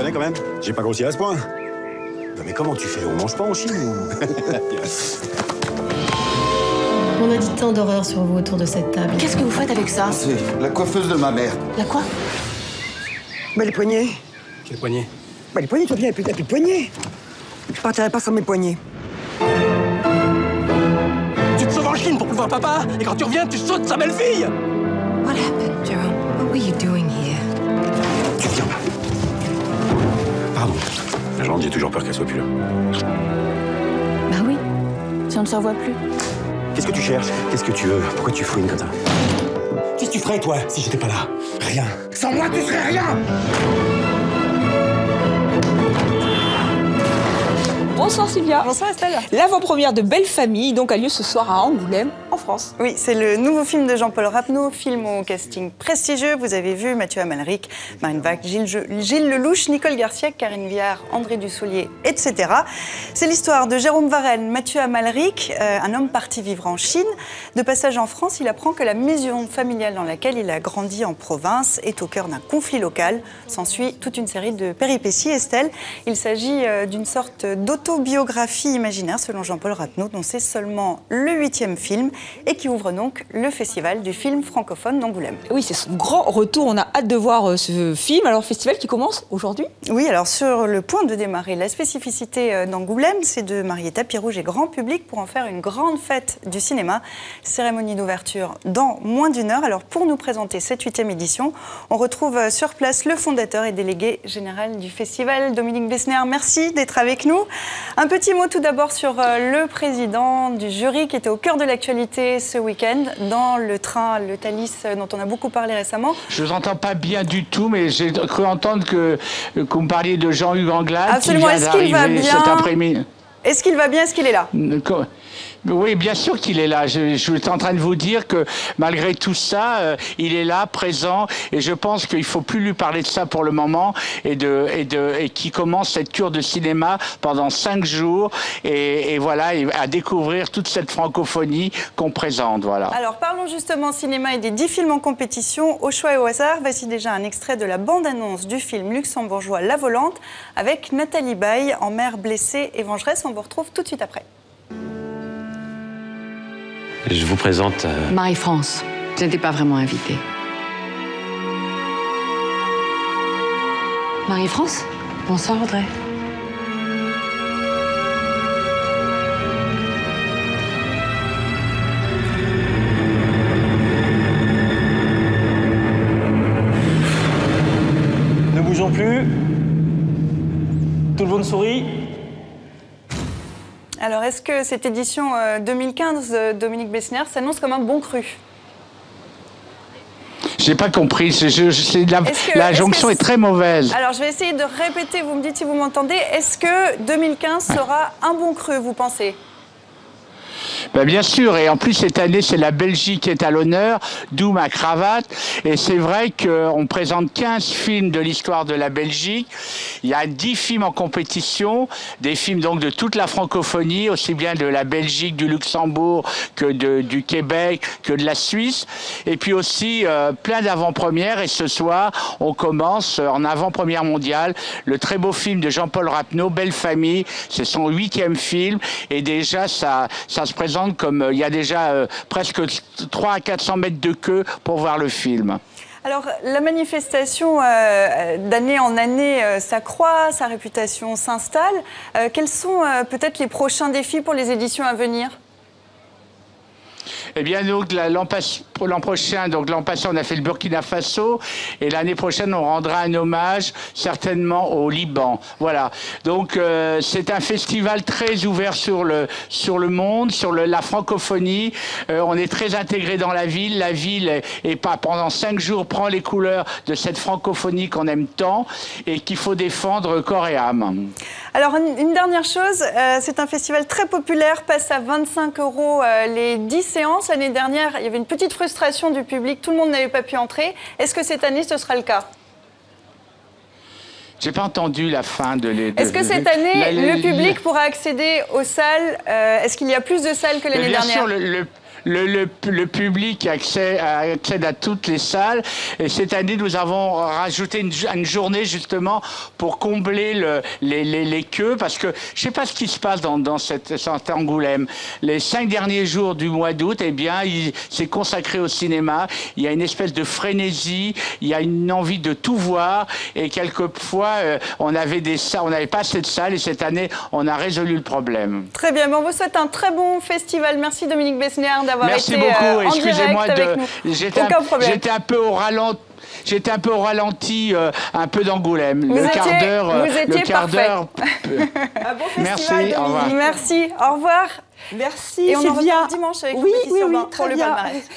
déconner quand même. J'ai pas grossi à ce point. Non mais comment tu fais? On mange pas en Chine ou... On a dit tant d'horreurs sur vous autour de cette table. Qu'est-ce que vous faites avec ça? C'est la coiffeuse de ma mère. La quoi? Bah les poignets. Quel poignet? Bah les poignets, toi bien, il n'y a plus de poignets. Je partirai pas sans mes poignets. Tu te sauves en Chine pour pouvoir papa, et quand tu reviens, tu sautes sa belle-fille. What happened, Jerome? What were you doing here? Tu viens là. Pardon. La gendre, j'ai toujours peur qu'elle soit plus là. Bah oui, si on ne se revoit plus. Qu'est-ce que tu cherches? Qu'est-ce que tu veux? Pourquoi tu fouines comme ça? Qu'est-ce que tu ferais, toi, si j'étais pas là? Rien. Sans moi, tu serais rien. Bonsoir Sylvia. Bonsoir Estelle. L'avant-première de Belle Famille donc a lieu ce soir à Angoulême, en France. Oui, c'est le nouveau film de Jean-Paul Rapneau, film au casting prestigieux. Vous avez vu Mathieu Amalric, Marine Vac, Gilles Lelouch, Nicole Garcia, Karine Viard, André Dussolier, etc. C'est l'histoire de Jérôme Varenne, Mathieu Amalric, un homme parti vivre en Chine. De passage en France, il apprend que la maison familiale dans laquelle il a grandi en province est au cœur d'un conflit local. S'ensuit toute une série de péripéties. Estelle, il s'agit d'une sorte d'autobiographie imaginaire selon Jean-Paul Rapneau, dont c'est seulement le 8e film et qui ouvre donc le festival du film francophone d'Angoulême. Oui, c'est son grand retour. On a hâte de voir ce film. Alors, festival qui commence aujourd'hui? Oui, alors sur le point de démarrer. La spécificité d'Angoulême, c'est de marier tapis rouge et grand public pour en faire une grande fête du cinéma. Cérémonie d'ouverture dans moins d'une heure. Alors, pour nous présenter cette 8e édition, on retrouve sur place le fondateur et délégué général du festival, Dominique Besnéard. Merci d'être avec nous. Un petit mot tout d'abord sur le président du jury qui était au cœur de l'actualité ce week-end dans le train, le Thalys dont on a beaucoup parlé récemment. Je ne vous entends pas bien du tout, mais j'ai cru entendre que vous me parliez de Jean-Hugues Anglade. Absolument, est-ce qu'il va bien cet après-midi. Est-ce qu'il va bien? Est-ce qu'il est là? Oui, bien sûr qu'il est là. Je suis en train de vous dire que malgré tout ça, il est là, présent, et je pense qu'il ne faut plus lui parler de ça pour le moment, et qu'il commence cette cure de cinéma pendant 5 jours, et voilà, à découvrir toute cette francophonie qu'on présente. Voilà. Alors parlons justement cinéma et des 10 films en compétition. Au choix et au hasard, voici déjà un extrait de la bande-annonce du film luxembourgeois La Volante avec Nathalie Baye en mère blessée et vengeresse. On vous retrouve tout de suite après. Je vous présente... Marie-France, je n'étais pas vraiment invitée. Marie-France? Bonsoir Audrey. Ne bougeons plus. Tout le monde sourit. Alors, est-ce que cette édition 2015, Dominique Besnéard, s'annonce comme un bon cru? J'ai pas compris. La jonction est très mauvaise. Alors, je vais essayer de répéter. Vous me dites si vous m'entendez. Est-ce que 2015 sera un bon cru, vous pensez? Ben bien sûr, et en plus cette année c'est la Belgique qui est à l'honneur, d'où ma cravate, et c'est vrai qu'on présente 15 films de l'histoire de la Belgique, il y a 10 films en compétition, des films donc de toute la francophonie, aussi bien de la Belgique, du Luxembourg, que du Québec, que de la Suisse, et puis aussi plein d'avant-premières, et ce soir on commence en avant-première mondiale, le très beau film de Jean-Paul Rapneau, Belle Famille, c'est son 8e film, et déjà ça se présente comme il y a déjà presque 300 à 400 mètres de queue pour voir le film. Alors, la manifestation, d'année en année, s'accroît, sa réputation s'installe. Quels sont peut-être les prochains défis pour les éditions à venir ? Eh bien, donc, pour l'an prochain, donc l'an passé, on a fait le Burkina Faso, et l'année prochaine, on rendra un hommage, certainement, au Liban. Voilà. Donc, c'est un festival très ouvert sur le monde, sur la francophonie. On est très intégré dans la ville. La ville, pendant 5 jours, prend les couleurs de cette francophonie qu'on aime tant, et qu'il faut défendre corps et âme. Alors, une dernière chose, c'est un festival très populaire, passe à 25 € les 10 séances. L'année dernière, il y avait une petite frustration du public, tout le monde n'avait pas pu entrer. Est-ce que cette année, ce sera le cas ? J'ai pas entendu la fin de les... Est-ce que cette année, le public pourra accéder aux salles ? Est-ce qu'il y a plus de salles que l'année dernière ? Bien sûr, le public accède à toutes les salles. Et cette année, nous avons rajouté une journée justement pour combler les queues, parce que je ne sais pas ce qui se passe dans cette Angoulême. Les 5 derniers jours du mois d'août, eh bien, c'est consacré au cinéma. Il y a une espèce de frénésie, il y a une envie de tout voir, et quelquefois, on n'avait pas assez de salles, et cette année, on a résolu le problème. Très bien, on vous souhaite un très bon festival. Merci Dominique Besnéard d'avoir été beaucoup. en direct avec nous. J'étais un peu au ralenti. J'étais un peu au ralenti, un peu d'Angoulême. Le quart d'heure. Un bon festival. Merci, au revoir. Merci, au revoir. Merci, et on en Sylvia. revient dimanche avec oui, vous, oui, pour le palmarès.